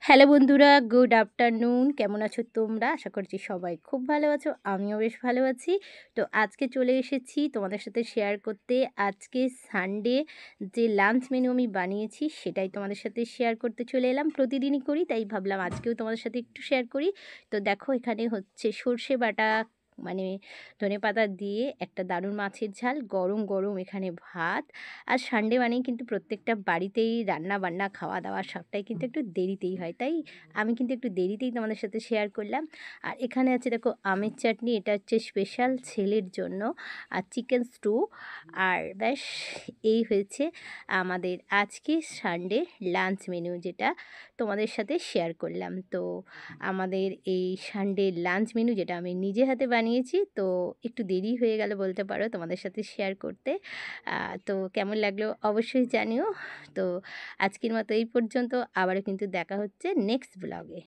Hello বন্ধুরা, good afternoon. কেমন আছো তোমরা? আশা করছি সবাই খুব ভালো আছো। আমিও বেশ ভালো আছি। তো আজকে চলে এসেছি তোমাদের সাথে শেয়ার করতে। আজকে সানডে যে লাঞ্চ মেনু আমি বানিয়েছি সেটাই তোমাদের সাথে শেয়ার করতে চলে এলাম। প্রতিদিনই করি, তাই ভাবলাম আজকেও তোমাদের সাথে একটু শেয়ার করি। তো দেখো, এখানে হচ্ছে সর্ষে বাটা, মানে ধনেপাতা দিয়ে একটা দারুণ মাছের ঝাল, গরম গরম এখানে ভাত। আর সানডে মানেই কিন্তু প্রত্যেকটা বাড়িতেই রান্না বান্না খাওয়া দাওয়া সবটাই কিন্তু একটু দেরিতেই হয়, তাই আমি কিন্তু একটু দেরিতেই তোমাদের সাথে শেয়ার করলাম। আর এখানে আছে দেখো আমের চাটনি, এটা হচ্ছে স্পেশাল ছেলের জন্য। আর চিকেন স্টু। আর ব্যাস, এই হয়েছে আমাদের আজকে সানডে লাঞ্চ মেনু, যেটা তোমাদের সাথে শেয়ার করলাম। তো আমাদের এই সানডে লাঞ্চ মেনু যেটা আমি নিজে হাতে বানিয়েছি, তো একটু দেরি হয়ে গেল বলতে পারো তোমাদের সাথে শেয়ার করতে। তো কেমন লাগলো অবশ্যই জানিও। তো আজকের মতো এই পর্যন্ত, আবারও কিন্তু দেখা হচ্ছে নেক্সট ব্লগে।